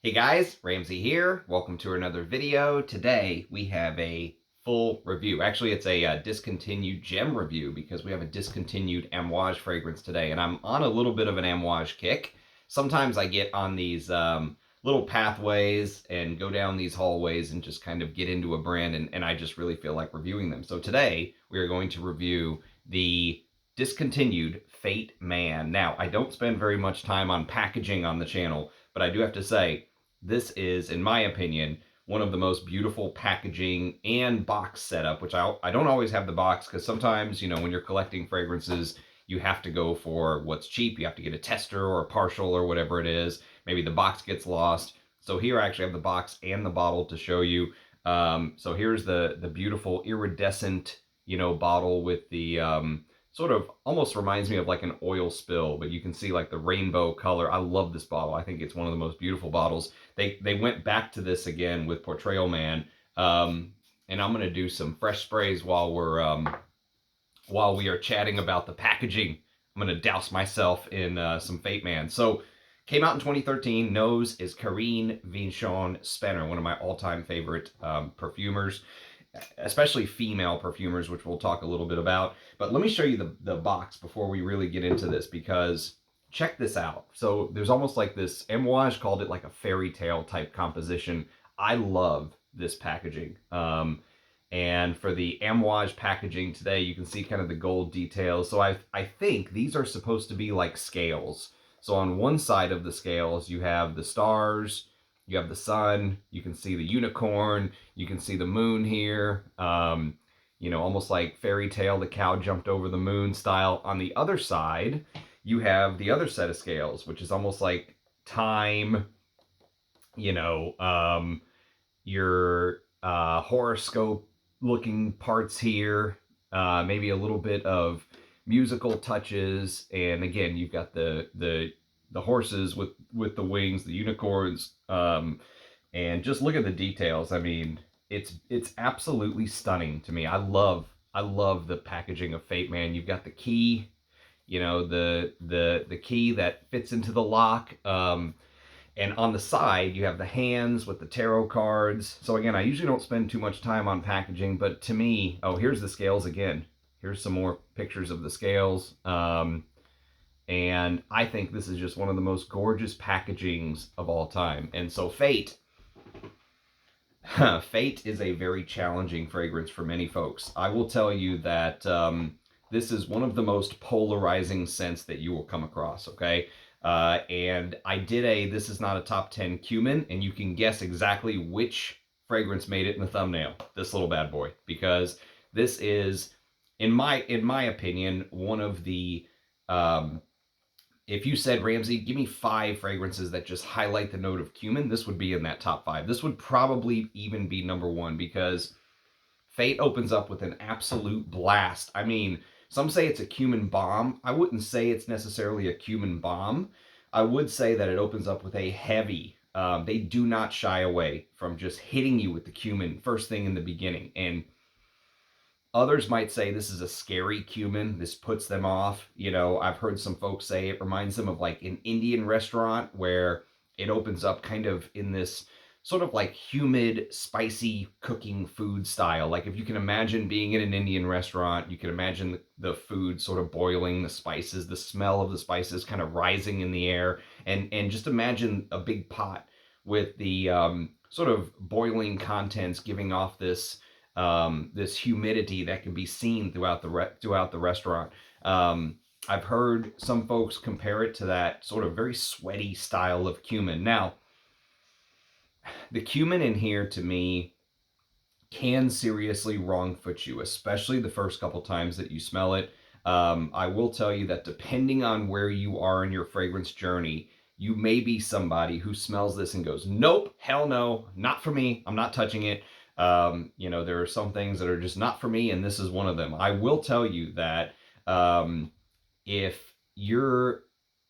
Hey guys, Ramsey here. Welcome to another video. Today we have a full review. Actually, it's a discontinued gem review because we have a discontinued Amouage fragrance today, and I'm on a little bit of an Amouage kick. Sometimes I get on these little pathways and go down these hallways and just kind of get into a brand, and I just really feel like reviewing them. So today we are going to review the Discontinued Fate Man. Now, I don't spend very much time on packaging on the channel, but I do have to say, this is, in my opinion, one of the most beautiful packaging and box setup, which I don't always have the box because sometimes, you know, when you're collecting fragrances, you have to go for what's cheap. You have to get a tester or a partial or whatever it is. Maybe the box gets lost. So here I actually have the box and the bottle to show you. So here's the beautiful iridescent, you know, bottle with the sort of almost reminds me of like an oil spill, but you can see like the rainbow color. I love this bottle. I think it's one of the most beautiful bottles. They went back to this again with Portrayal Man, and I'm gonna do some fresh sprays while we are chatting about the packaging. I'm gonna douse myself in some Fate Man. So came out in 2013. Nose is Karine Vinchon-Spehner, one of my all-time favorite perfumers, especially female perfumers, which we'll talk a little bit about. But let me show you the box before we really get into this, because check this out. So there's almost like this, Amouage called it like a fairy tale type composition. I love this packaging. And for the Amouage packaging today, you can see kind of the gold details. So I think these are supposed to be like scales. So on one side of the scales, you have the stars, you have the sun, you can see the unicorn, you can see the moon here, you know, almost like fairy tale, the cow jumped over the moon style. On the other side, you have the other set of scales, which is almost like time, you know, your horoscope looking parts here, maybe a little bit of musical touches, and again, you've got the horses with the wings, the unicorns, and just look at the details. I mean, it's absolutely stunning to me. I love the packaging of Fate Man. You've got the key, you know, the key that fits into the lock. And on the side, you have the hands with the tarot cards. So again, I usually don't spend too much time on packaging, but to me, oh, here's the scales again. Here's some more pictures of the scales. And I think this is just one of the most gorgeous packagings of all time. And so Fate is a very challenging fragrance for many folks. I will tell you that this is one of the most polarizing scents that you will come across, okay? And I did this is not a top 10 Cumin, and you can guess exactly which fragrance made it in the thumbnail, this little bad boy, because this is, in my opinion, one of the, if you said, Ramsey, give me 5 fragrances that just highlight the note of cumin, this would be in that top 5. This would probably even be number 1, because Fate opens up with an absolute blast. I mean, some say it's a cumin bomb. I wouldn't say it's necessarily a cumin bomb. I would say that it opens up with a heavy, they do not shy away from just hitting you with the cumin first thing in the beginning. And others might say this is a scary cumin. This puts them off. You know, I've heard some folks say it reminds them of like an Indian restaurant where it opens up kind of in this sort of like humid, spicy cooking food style. Like if you can imagine being in an Indian restaurant, you can imagine the food sort of boiling, the spices, the smell of the spices kind of rising in the air. And just imagine a big pot with the sort of boiling contents giving off this this humidity that can be seen throughout the restaurant. I've heard some folks compare it to that sort of very sweaty style of cumin. Now, the cumin in here to me can seriously wrong foot you, especially the first couple times that you smell it. I will tell you that depending on where you are in your fragrance journey, you may be somebody who smells this and goes, nope, hell no, not for me, I'm not touching it. You know, there are some things that are just not for me, and this is one of them. I will tell you that if you're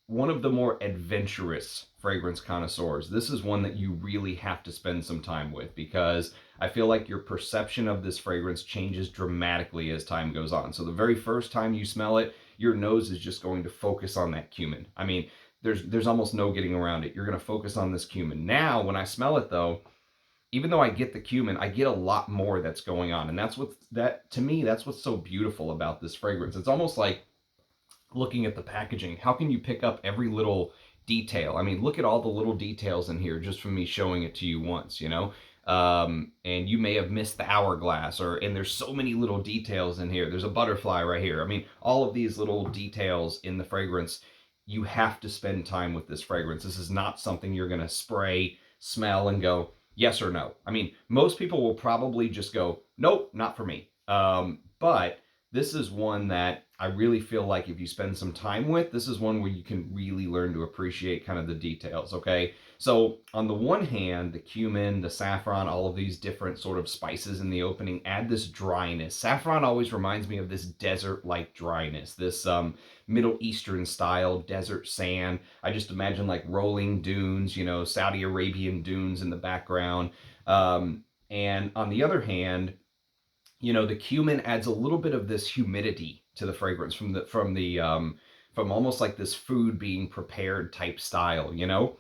one of the more adventurous fragrance connoisseurs, this is one that you really have to spend some time with, because I feel like your perception of this fragrance changes dramatically as time goes on. So the very first time you smell it, your nose is just going to focus on that cumin. I mean, there's almost no getting around it. You're going to focus on this cumin. Now, when I smell it though, even though I get the cumin, I get a lot more that's going on. And to me, that's what's so beautiful about this fragrance. It's almost like looking at the packaging. How can you pick up every little detail? I mean, look at all the little details in here just from me showing it to you once, you know? And you may have missed the hourglass, and there's so many little details in here. There's a butterfly right here. I mean, all of these little details in the fragrance, you have to spend time with this fragrance. This is not something you're going to spray, smell, and go, yes or no. I mean, most people will probably just go, nope, not for me. But this is one that I really feel like if you spend some time with, this is one where you can really learn to appreciate kind of the details, okay? So on the one hand, the cumin, the saffron, all of these different sort of spices in the opening add this dryness. Saffron always reminds me of this desert-like dryness, this Middle Eastern style desert sand. I just imagine like rolling dunes, you know, Saudi Arabian dunes in the background. And on the other hand, you know, the cumin adds a little bit of this humidity to the fragrance from almost like this food being prepared type style, you know?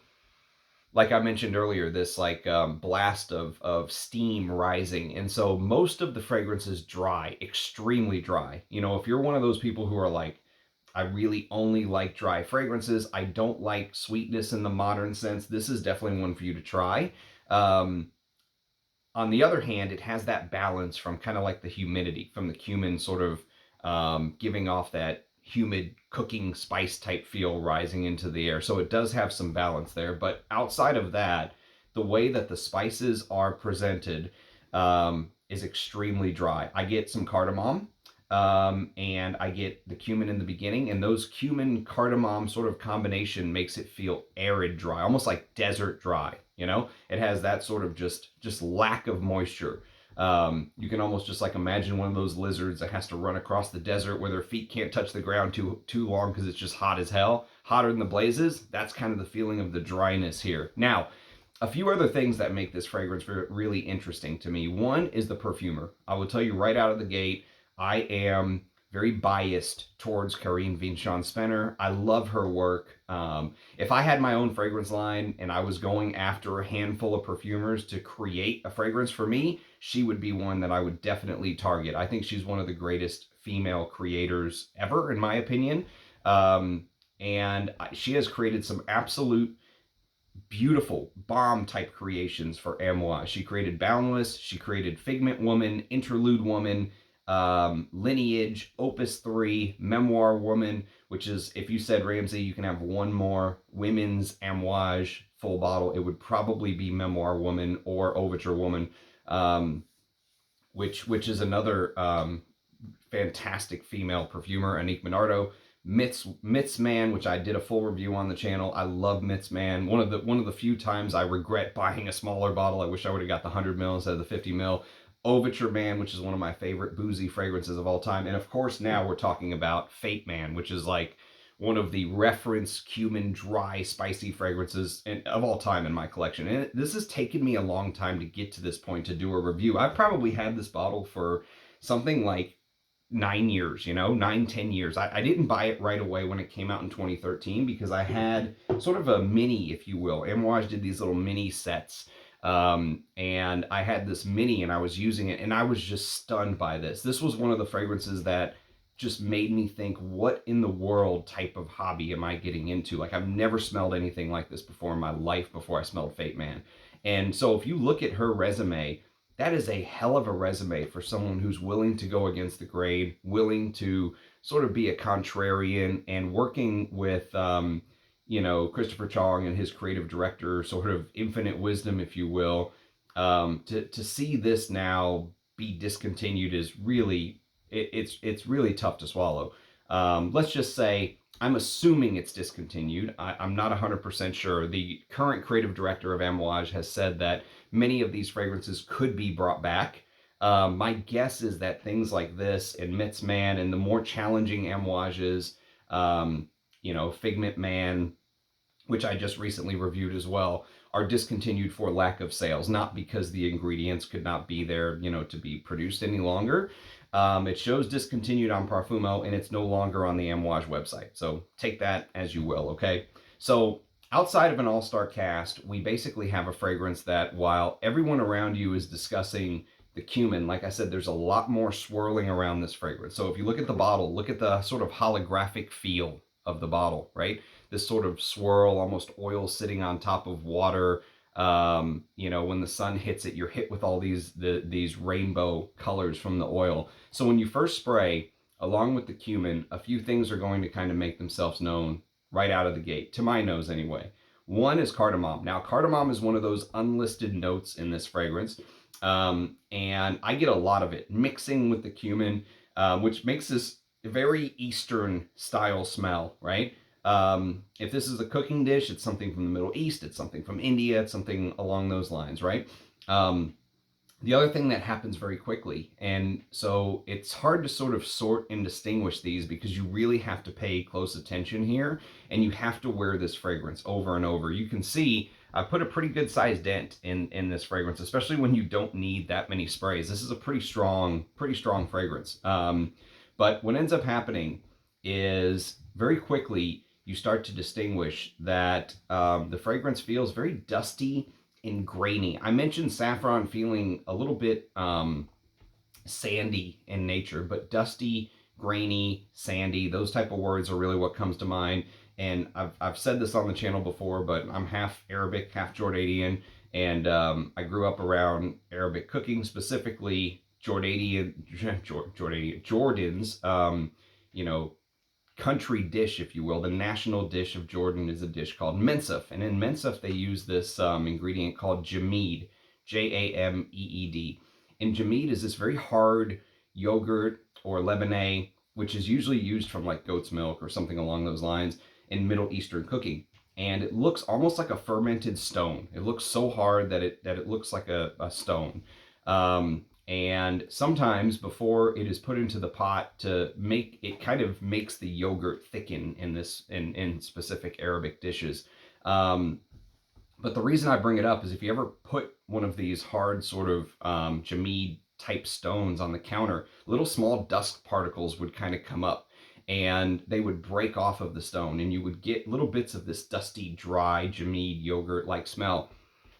Like I mentioned earlier, this like blast of steam rising. And so most of the fragrance is dry, extremely dry. You know, if you're one of those people who are like, I really only like dry fragrances, I don't like sweetness in the modern sense, this is definitely one for you to try. On the other hand, it has that balance from kind of like the humidity from the cumin sort of giving off that humid cooking spice type feel rising into the air. So it does have some balance there. But outside of that, the way that the spices are presented is extremely dry. I get some cardamom and I get the cumin in the beginning, and those cumin cardamom sort of combination makes it feel arid dry, almost like desert dry. You know, it has that sort of just lack of moisture. You can almost just like imagine one of those lizards that has to run across the desert where their feet can't touch the ground too long because it's just hot as hell, hotter than the blazes. That's kind of the feeling of the dryness here. Now, a few other things that make this fragrance really interesting to me. One is the perfumer. I will tell you right out of the gate, I am very biased towards Karine Vinchon-Spehner. I love her work. If I had my own fragrance line and I was going after a handful of perfumers to create a fragrance for me, she would be one that I would definitely target. I think she's one of the greatest female creators ever, in my opinion. And she has created some absolute beautiful bomb type creations for Amouage. She created Boundless, she created Figment Woman, Interlude Woman, Lineage, Opus 3, Memoir Woman, which is, if you said, Ramsey, you can have one more women's Amouage full bottle, it would probably be Memoir Woman or Overture Woman, which is another fantastic female perfumer, Anique Minardo. Myths Man, which I did a full review on the channel. I love Myths Man. One of the few times I regret buying a smaller bottle. I wish I would have got the 100 ml instead of the 50 ml. Overture Man, which is one of my favorite boozy fragrances of all time. And of course, now we're talking about Fate Man, which is like one of the reference cumin dry spicy fragrances of all time in my collection. And this has taken me a long time to get to this point to do a review. I've probably had this bottle for something like 9 years, you know, 9-10 years. I didn't buy it right away when it came out in 2013 because I had sort of a mini, if you will. Amouage did these little mini sets. And I had this mini and I was using it and I was just stunned by this. This was one of the fragrances that just made me think, what in the world type of hobby am I getting into? Like, I've never smelled anything like this before in my life before I smelled Fate Man. And so if you look at her resume, that is a hell of a resume for someone who's willing to go against the grain, willing to sort of be a contrarian, and working with, you know, Christopher Chong and his creative director, sort of infinite wisdom, if you will. To see this now be discontinued is really, it's really tough to swallow. Let's just say, I'm assuming it's discontinued. I'm not 100% sure. The current creative director of Amouage has said that many of these fragrances could be brought back. My guess is that things like this and Myths Man and the more challenging Amouages, you know, Figment Man, which I just recently reviewed as well, are discontinued for lack of sales, not because the ingredients could not be there, you know, to be produced any longer. It shows discontinued on Parfumo, and it's no longer on the Amouage website. So take that as you will, okay? So outside of an all-star cast, we basically have a fragrance that while everyone around you is discussing the cumin, like I said, there's a lot more swirling around this fragrance. So if you look at the bottle, look at the sort of holographic feel of the bottle, right? This sort of swirl, almost oil sitting on top of water. You know, when the sun hits it, you're hit with all these rainbow colors from the oil. So when you first spray, along with the cumin, a few things are going to kind of make themselves known right out of the gate, to my nose anyway. One is cardamom. Now, cardamom is one of those unlisted notes in this fragrance, and I get a lot of it mixing with the cumin, which makes this very Eastern style smell, right? If this is a cooking dish, it's something from the Middle East, it's something from India, it's something along those lines, right? The other thing that happens very quickly, and so it's hard to sort of sort and distinguish these because you really have to pay close attention here, and you have to wear this fragrance over and over. You can see I put a pretty good sized dent in this fragrance, especially when you don't need that many sprays. This is a pretty strong fragrance. But what ends up happening is very quickly you start to distinguish that the fragrance feels very dusty and grainy. I mentioned saffron feeling a little bit sandy in nature, but dusty, grainy, sandy, those type of words are really what comes to mind. And I've said this on the channel before, but I'm half Arabic, half Jordanian, and I grew up around Arabic cooking, specifically Jordanians, you know, country dish, if you will. The national dish of Jordan is a dish called mensaf, and in mensaf they use this ingredient called jameed, Jameed. And jameed is this very hard yogurt or lemonade, which is usually used from like goat's milk or something along those lines in Middle Eastern cooking. And it looks almost like a fermented stone. It looks so hard that it looks like a stone. And sometimes before it is put into the pot to make it, kind of makes the yogurt thicken in specific Arabic dishes. But the reason I bring it up is if you ever put one of these hard sort of jameed type stones on the counter, little small dust particles would kind of come up and they would break off of the stone, and you would get little bits of this dusty, dry jameed yogurt like smell.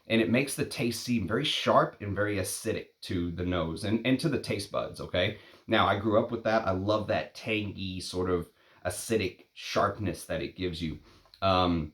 And it makes the taste seem very sharp and very acidic to the nose and to the taste buds, okay? Now, I grew up with that. I love that tangy sort of acidic sharpness that it gives you. And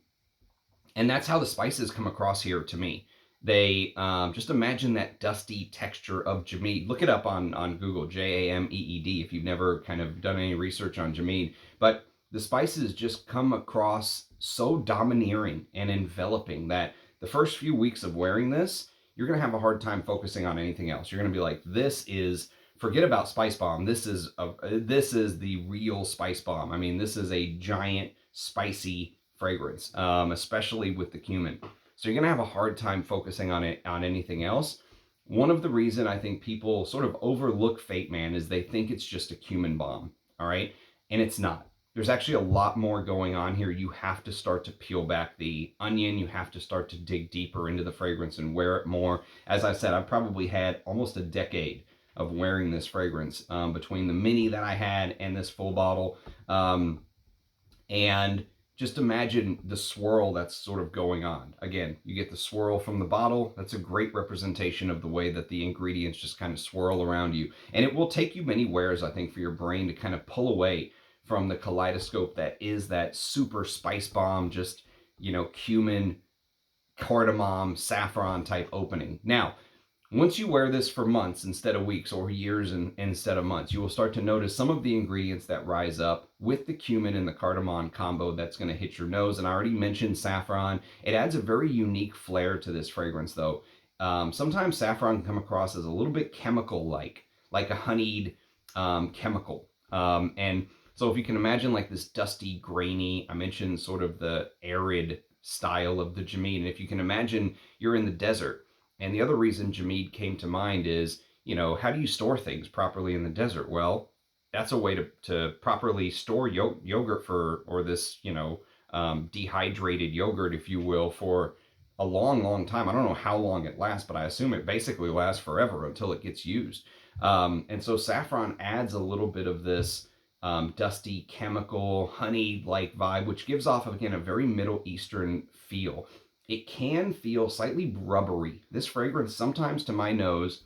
that's how the spices come across here to me. They, just imagine that dusty texture of jameed. Look it up on Google, Jameed, if you've never kind of done any research on jameed. But the spices just come across so domineering and enveloping that the first few weeks of wearing this, you're going to have a hard time focusing on anything else. You're going to be like, this is, forget about Spice Bomb. This is the real Spice Bomb. I mean, this is a giant spicy fragrance, especially with the cumin. So you're going to have a hard time focusing on anything else. One of the reason I think people sort of overlook Fate Man is they think it's just a cumin bomb, all right? And it's not. There's actually a lot more going on here. You have to start to peel back the onion. You have to start to dig deeper into the fragrance and wear it more. As I said, I've probably had almost a decade of wearing this fragrance between the mini that I had and this full bottle. And just imagine the swirl that's sort of going on. Again, you get the swirl from the bottle. That's a great representation of the way that the ingredients just kind of swirl around you. And it will take you many wears, I think, for your brain to kind of pull away from the kaleidoscope that is that super spice bomb, just, you know, cumin, cardamom, saffron type opening. Now, once you wear this for months instead of weeks, or years instead of months, you will start to notice some of the ingredients that rise up with the cumin and the cardamom combo that's going to hit your nose. And I already mentioned saffron. It adds a very unique flair to this fragrance, though. Sometimes saffron can come across as a little bit chemical-like a honeyed chemical. And so if you can imagine like this dusty, grainy, I mentioned sort of the arid style of the jameed. And if you can imagine you're in the desert, and the other reason jameed came to mind is, you know, how do you store things properly in the desert? Well, that's a way to properly store yogurt or this, you know, dehydrated yogurt, if you will, for a long, long time. I don't know how long it lasts, but I assume it basically lasts forever until it gets used. And so saffron adds a little bit of this dusty, chemical, honey-like vibe, which gives off, again, a very Middle Eastern feel. It can feel slightly rubbery. This fragrance, sometimes to my nose,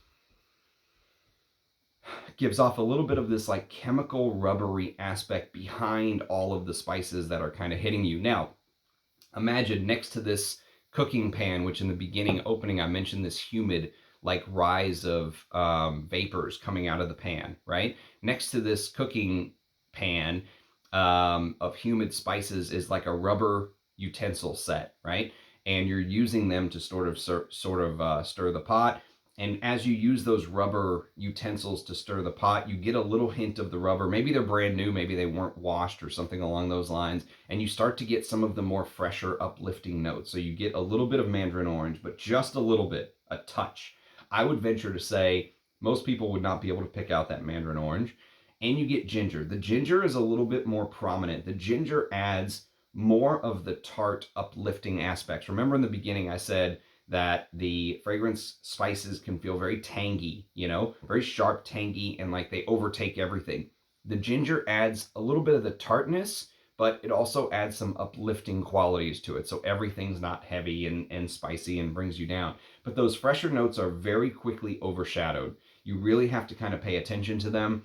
gives off a little bit of this like chemical rubbery aspect behind all of the spices that are kind of hitting you. Now, imagine next to this cooking pan, which in the beginning opening I mentioned this humid like rise of vapors coming out of the pan, right? Next to this cooking pan of humid spices is like a rubber utensil set, right? And you're using them to sort of stir the pot. And as you use those rubber utensils to stir the pot, you get a little hint of the rubber. Maybe they're brand new, maybe they weren't washed or something along those lines. And you start to get some of the more fresher, uplifting notes. So you get a little bit of mandarin orange, but just a little bit, a touch. I would venture to say most people would not be able to pick out that mandarin orange. And you get ginger. The ginger is a little bit more prominent. The ginger adds more of the tart, uplifting aspects. Remember in the beginning I said that the fragrance spices can feel very tangy, you know, very sharp, tangy, and like they overtake everything. The ginger adds a little bit of the tartness, but it also adds some uplifting qualities to it. So everything's not heavy and spicy and brings you down. But those fresher notes are very quickly overshadowed. You really have to kind of pay attention to them.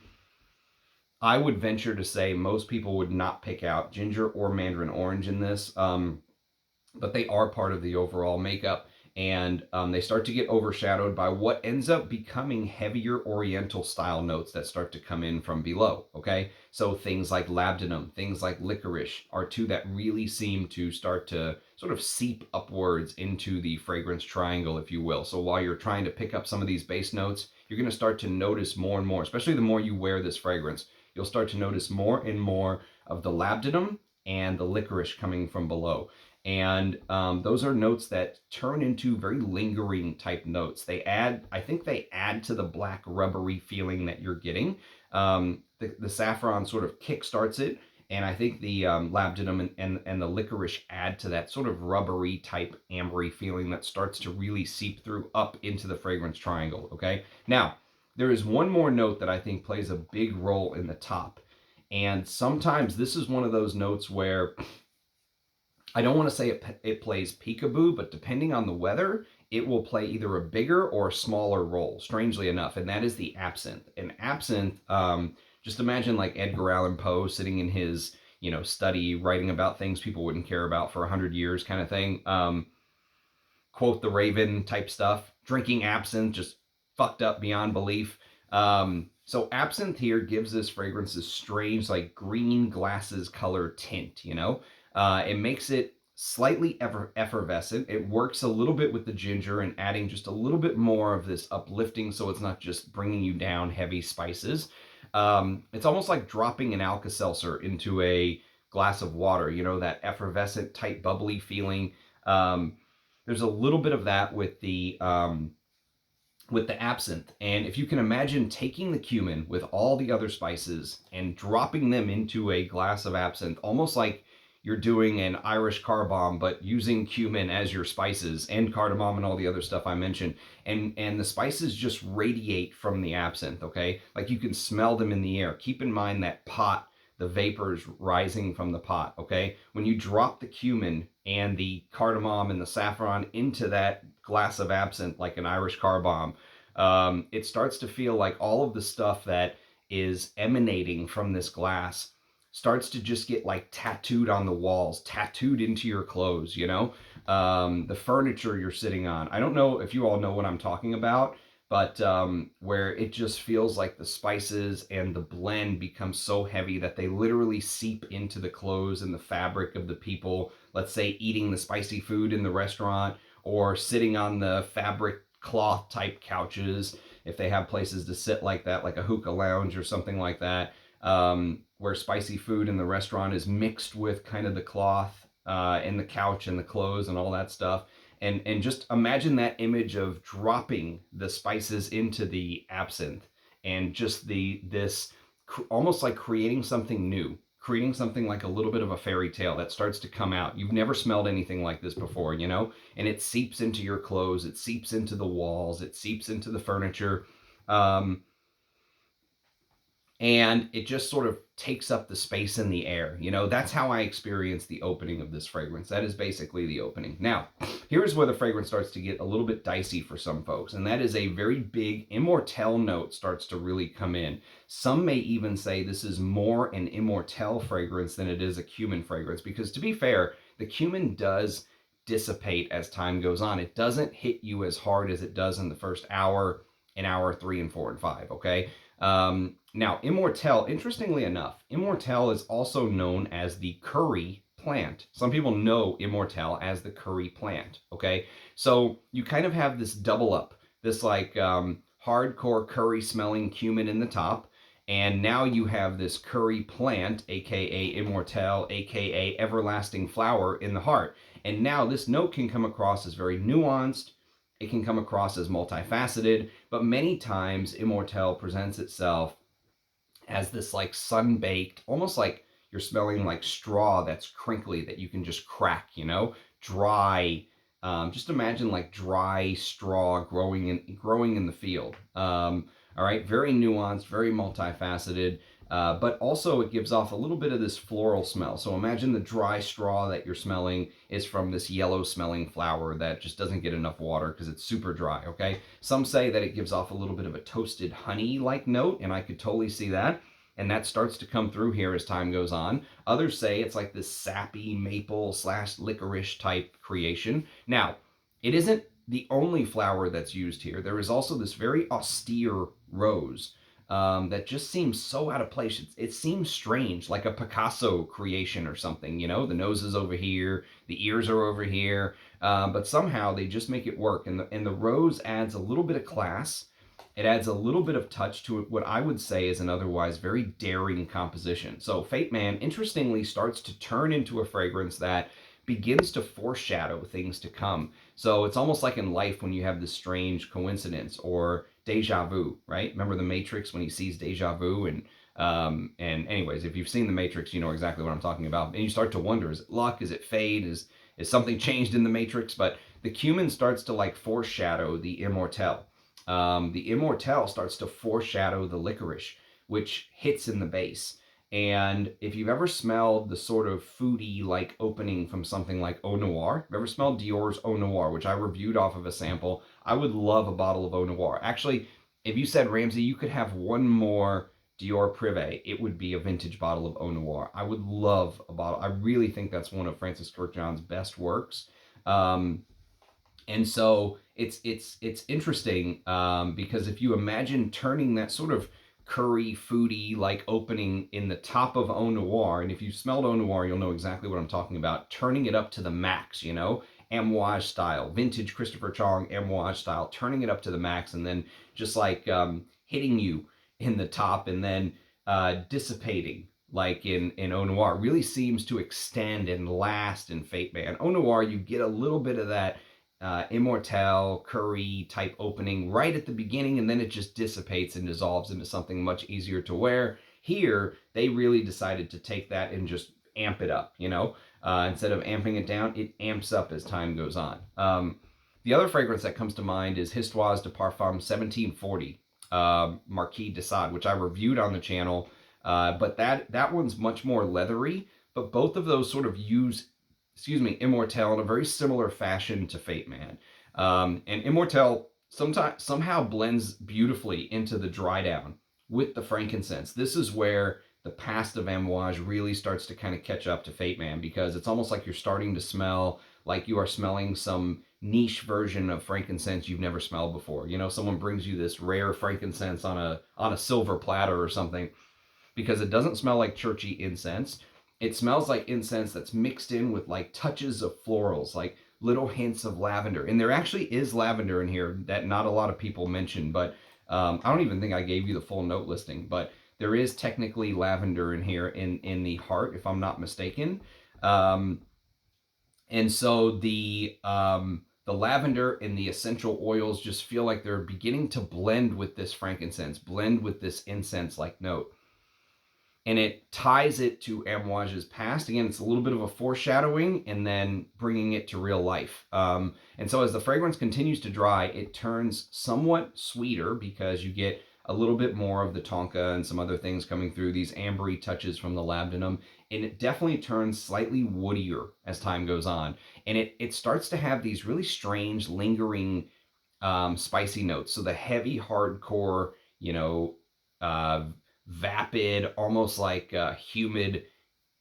I would venture to say most people would not pick out ginger or mandarin orange in this, but they are part of the overall makeup. And they start to get overshadowed by what ends up becoming heavier Oriental style notes that start to come in from below, okay? So things like labdanum, things like licorice are two that really seem to start to sort of seep upwards into the fragrance triangle, if you will. So while you're trying to pick up some of these base notes, you're gonna start to notice more and more, especially the more you wear this fragrance, you'll start to notice more and more of the labdanum and the licorice coming from below. And those are notes that turn into very lingering type notes. They add, I think they add to the black rubbery feeling that you're getting. The saffron sort of kickstarts it, and I think the labdanum and the licorice add to that sort of rubbery type ambery feeling that starts to really seep through up into the fragrance triangle, okay? Now, there is one more note that I think plays a big role in the top. And sometimes this is one of those notes where I don't want to say it plays peekaboo, but depending on the weather, it will play either a bigger or a smaller role, strangely enough, and that is the absinthe. And absinthe, just imagine like Edgar Allan Poe sitting in his, you know, study writing about things people wouldn't care about for 100 years kind of thing. Quote the Raven type stuff, drinking absinthe, just fucked up beyond belief. So absinthe here gives this fragrance this strange like green glasses color tint, you know? It makes it slightly effervescent. It works a little bit with the ginger and adding just a little bit more of this uplifting so it's not just bringing you down heavy spices. It's almost like dropping an Alka-Seltzer into a glass of water, you know, that effervescent, tight, bubbly feeling. There's a little bit of that with the absinthe. And if you can imagine taking the cumin with all the other spices and dropping them into a glass of absinthe, almost like you're doing an Irish car bomb, but using cumin as your spices and cardamom and all the other stuff I mentioned. And the spices just radiate from the absinthe, okay? Like you can smell them in the air. Keep in mind that pot, the vapors rising from the pot, okay? When you drop the cumin and the cardamom and the saffron into that glass of absinthe like an Irish car bomb, it starts to feel like all of the stuff that is emanating from this glass starts to just get like tattooed on the walls, tattooed into your clothes, you know? The furniture you're sitting on. I don't know if you all know what I'm talking about, but where it just feels like the spices and the blend become so heavy that they literally seep into the clothes and the fabric of the people, let's say eating the spicy food in the restaurant or sitting on the fabric cloth type couches, if they have places to sit like that, like a hookah lounge or something like that, where spicy food in the restaurant is mixed with kind of the cloth and the couch and the clothes and all that stuff. And just imagine that image of dropping the spices into the absinthe and just this almost like creating something new, creating something like a little bit of a fairy tale that starts to come out. You've never smelled anything like this before, you know? And it seeps into your clothes, it seeps into the walls, it seeps into the furniture. and it just sort of takes up the space in the air. You know, that's how I experience the opening of this fragrance. That is basically the opening. Now, here's where the fragrance starts to get a little bit dicey for some folks, and that is a very big Immortel note starts to really come in. Some may even say this is more an Immortel fragrance than it is a Cumin fragrance, because to be fair, the Cumin does dissipate as time goes on. It doesn't hit you as hard as it does in the first hour, in hour 3 and 4 and 5, okay? Now, Immortel, interestingly enough, Immortel is also known as the curry plant. Some people know Immortel as the curry plant, okay? So you kind of have this double up, this like hardcore curry smelling cumin in the top, and now you have this curry plant, aka Immortel, aka everlasting flower in the heart. And now this note can come across as very nuanced, it can come across as multifaceted, but many times Immortel presents itself as this like sun-baked, almost like you're smelling like straw that's crinkly that you can just crack, you know, dry. Just imagine like dry straw growing in the field. All right, very nuanced, very multifaceted. But also it gives off a little bit of this floral smell. So imagine the dry straw that you're smelling is from this yellow smelling flower that just doesn't get enough water because it's super dry, okay? Some say that it gives off a little bit of a toasted honey-like note, and I could totally see that. And that starts to come through here as time goes on. Others say it's like this sappy maple / licorice type creation. Now, it isn't the only flower that's used here. There is also this very austere rose that just seems so out of place. It seems strange, like a Picasso creation or something, you know? The nose is over here, the ears are over here, but somehow they just make it work. And the rose adds a little bit of class. It adds a little bit of touch to what I would say is an otherwise very daring composition. So Fate Man, interestingly, starts to turn into a fragrance that begins to foreshadow things to come. So it's almost like in life when you have this strange coincidence or deja vu, right? Remember the Matrix when he sees deja vu? And anyways, if you've seen the Matrix, you know exactly what I'm talking about. And you start to wonder, is it luck? Is it fate? Is something changed in the Matrix? But the Cumin starts to like foreshadow the Immortel. The Immortel starts to foreshadow the licorice, which hits in the base. And if you've ever smelled the sort of foodie like opening from something like Eau Noire, if you've ever smelled Dior's Eau Noire, which I reviewed off of a sample, I would love a bottle of Eau Noire. Actually, if you said, Ramsey, you could have one more Dior Privé, it would be a vintage bottle of Eau Noire. I would love a bottle. I really think that's one of Francis Kurkdjian's best works. And so it's interesting because if you imagine turning that sort of curry foodie like opening in the top of Eau Noire, and if you've smelled Eau Noire, you'll know exactly what I'm talking about, turning it up to the max, you know, Amouage style, vintage Christopher Chong Amouage style, turning it up to the max, and then just like hitting you in the top and then dissipating like in Eau Noire, really seems to extend and last in Fate Man. Eau Noire, you get a little bit of that Immortel curry type opening right at the beginning, and then it just dissipates and dissolves into something much easier to wear. Here, they really decided to take that and just amp it up, you know? Instead of amping it down, it amps up as time goes on. The other fragrance that comes to mind is Histoire de Parfum 1740, Marquis de Sade, which I reviewed on the channel, but that one's much more leathery, but both of those sort of use Immortel in a very similar fashion to Fate Man. And Immortel somehow blends beautifully into the dry down with the frankincense. This is where the past of Amouage really starts to kind of catch up to Fate Man, because it's almost like you're starting to smell like you are smelling some niche version of frankincense you've never smelled before. You know, someone brings you this rare frankincense on a silver platter or something, because it doesn't smell like churchy incense. It smells like incense that's mixed in with like touches of florals, like little hints of lavender. And there actually is lavender in here that not a lot of people mention, but I don't even think I gave you the full note listing, but there is technically lavender in here in the heart, if I'm not mistaken. And so the lavender and the essential oils just feel like they're beginning to blend with this frankincense, blend with this incense-like note. And it ties it to Amouage's past. Again, it's a little bit of a foreshadowing and then bringing it to real life. And so as the fragrance continues to dry, it turns somewhat sweeter because you get a little bit more of the tonka and some other things coming through, these ambery touches from the labdanum, and it definitely turns slightly woodier as time goes on. And it starts to have these really strange, lingering spicy notes. So the heavy, hardcore, you know, uh, vapid, almost like humid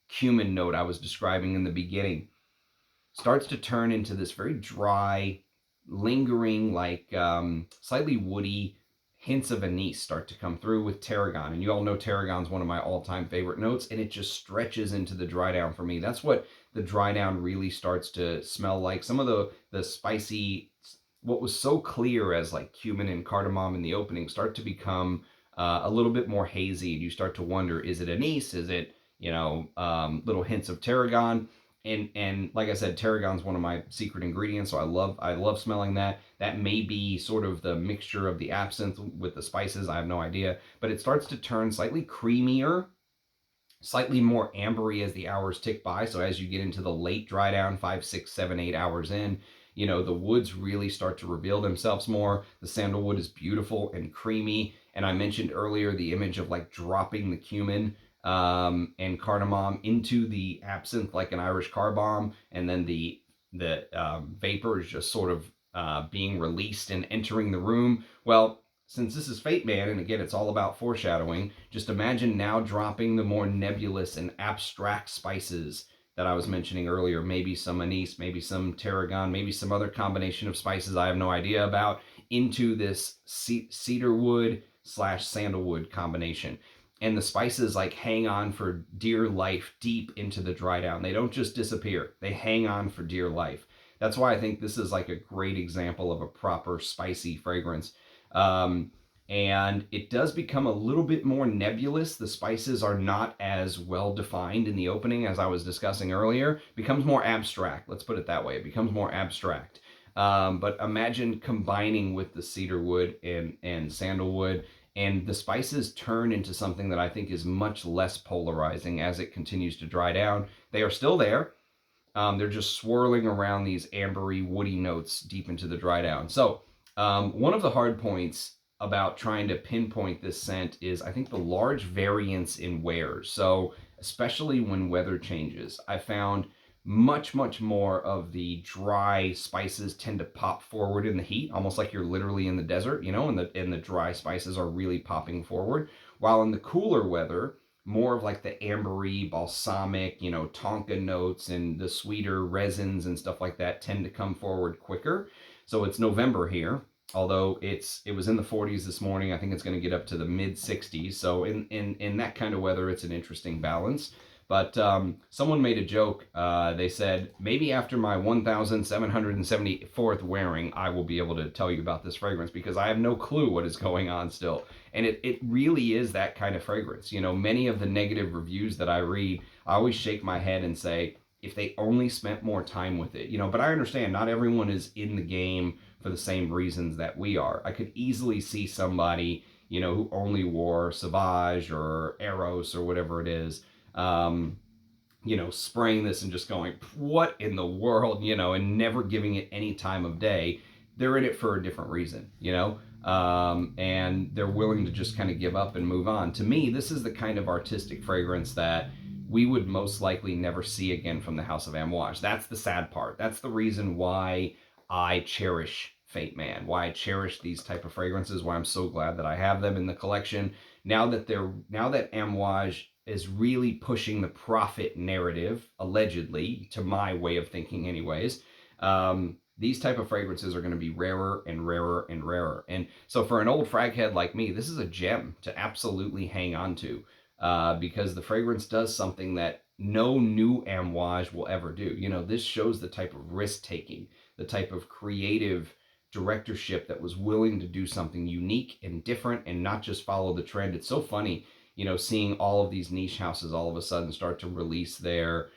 cumin note I was describing in the beginning starts to turn into this very dry, lingering, like slightly woody hints of anise start to come through with tarragon. And you all know tarragon's one of my all-time favorite notes, and it just stretches into the dry down for me. That's what the dry down really starts to smell like. Some of the spicy, what was so clear as like cumin and cardamom in the opening, start to become a little bit more hazy, and you start to wonder, is it anise? Is it, little hints of tarragon? And like I said, tarragon's one of my secret ingredients, so I love smelling that. That may be sort of the mixture of the absinthe with the spices. I have no idea, but it starts to turn slightly creamier, slightly more ambery as the hours tick by. So as you get into the late dry down, 5, 6, 7, 8 hours in, the woods really start to reveal themselves more. The sandalwood is beautiful and creamy. And I mentioned earlier the image of like dropping the cumin and cardamom into the absinthe like an Irish car bomb, and then the vapor is just sort of being released and entering the room. Well, since this is Fate Man, and again, it's all about foreshadowing, just imagine now dropping the more nebulous and abstract spices that I was mentioning earlier. Maybe some anise, maybe some tarragon, maybe some other combination of spices I have no idea about, into this cedarwood / sandalwood combination. And the spices like hang on for dear life deep into the dry down. They don't just disappear, they hang on for dear life. That's why I think this is like a great example of a proper spicy fragrance. And it does become a little bit more nebulous. The spices are not as well defined in the opening as I was discussing earlier. It becomes more abstract. Let's put it that way. It becomes more abstract. But imagine combining with the cedarwood and sandalwood, and the spices turn into something that I think is much less polarizing as it continues to dry down. They are still there. They're just swirling around these ambery, woody notes deep into the dry down. So one of the hard points about trying to pinpoint this scent is, I think, the large variance in wears. So especially when weather changes, I found much more of the dry spices tend to pop forward in the heat, almost like you're literally in the desert, and the dry spices are really popping forward. While in the cooler weather, more of like the ambery, balsamic, tonka notes and the sweeter resins and stuff like that tend to come forward quicker. So it's November here, although it was in the 40s this morning. I think it's going to get up to the mid 60s. So in that kind of weather, it's an interesting balance. But someone made a joke. They said, maybe after my 1,774th wearing, I will be able to tell you about this fragrance, because I have no clue what is going on still. And it really is that kind of fragrance. Many of the negative reviews that I read, I always shake my head and say, if they only spent more time with it. But I understand not everyone is in the game for the same reasons that we are. I could easily see somebody, who only wore Sauvage or Eros or whatever it is, spraying this and just going, what in the world, and never giving it any time of day. They're in it for a different reason, and they're willing to just kind of give up and move on. To me, this is the kind of artistic fragrance that we would most likely never see again from the House of Amouage. That's the sad part. That's the reason why I cherish Fate Man, why I cherish these type of fragrances, why I'm so glad that I have them in the collection. Now that Amouage is really pushing the profit narrative, allegedly, to my way of thinking anyways, these type of fragrances are going to be rarer and rarer and rarer. And so for an old frag head like me, this is a gem to absolutely hang on to, because the fragrance does something that no new Amouage will ever do. This shows the type of risk-taking, the type of creative directorship that was willing to do something unique and different and not just follow the trend. It's so funny, seeing all of these niche houses all of a sudden start to release their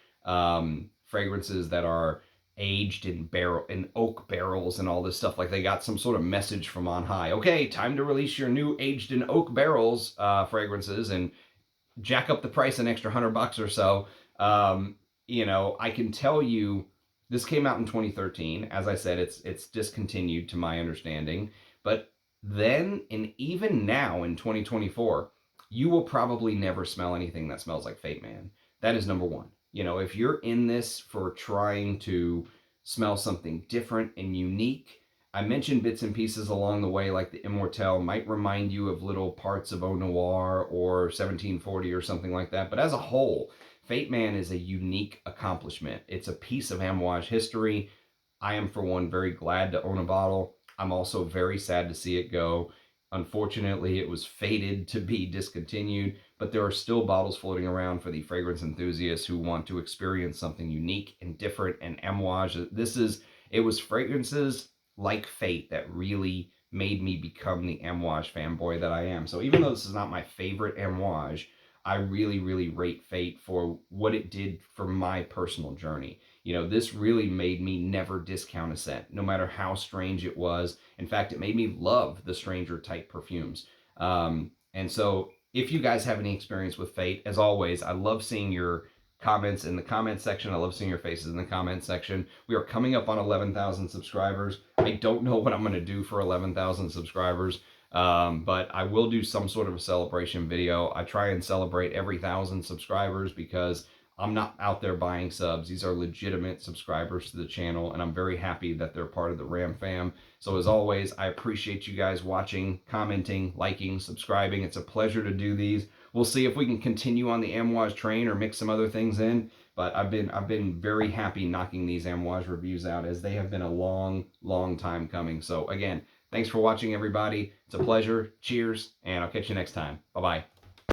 fragrances that are aged in oak barrels and all this stuff. Like they got some sort of message from on high. Okay, time to release your new aged in oak barrels fragrances and jack up the price an extra $100 or so. I can tell you, this came out in 2013. As I said, it's discontinued to my understanding, but then and even now in 2024, you will probably never smell anything that smells like Fate Man. That is number one. You know, if you're in this for trying to smell something different and unique, I mentioned bits and pieces along the way, like the Immortel might remind you of little parts of Eau Noire or 1740 or something like that. But as a whole, Fate Man is a unique accomplishment. It's a piece of Amouage history. I am, for one, very glad to own a bottle. I'm also very sad to see it go. Unfortunately, it was fated to be discontinued, but there are still bottles floating around for the fragrance enthusiasts who want to experience something unique and different. And Amouage, it was fragrances like Fate that really made me become the Amouage fanboy that I am. So even though this is not my favorite Amouage, I really, really rate Fate for what it did for my personal journey. You know, this really made me never discount a scent, no matter how strange it was. In fact, it made me love the stranger type perfumes. And so, if you guys have any experience with Fate, as always, I love seeing your comments in the comment section. I love seeing your faces in the comment section. We are coming up on 11,000 subscribers. I don't know what I'm going to do for 11,000 subscribers. But I will do some sort of a celebration video. I try and celebrate every 1,000 subscribers because I'm not out there buying subs. These are legitimate subscribers to the channel, and I'm very happy that they're part of the Ram fam. So as always, I appreciate you guys watching, commenting, liking, subscribing. It's a pleasure to do these. We'll see if we can continue on the Amouage train or mix some other things in. But I've been very happy knocking these Amouage reviews out, as they have been a long, long time coming. So again, thanks for watching, everybody. It's a pleasure. Cheers, and I'll catch you next time. Bye-bye.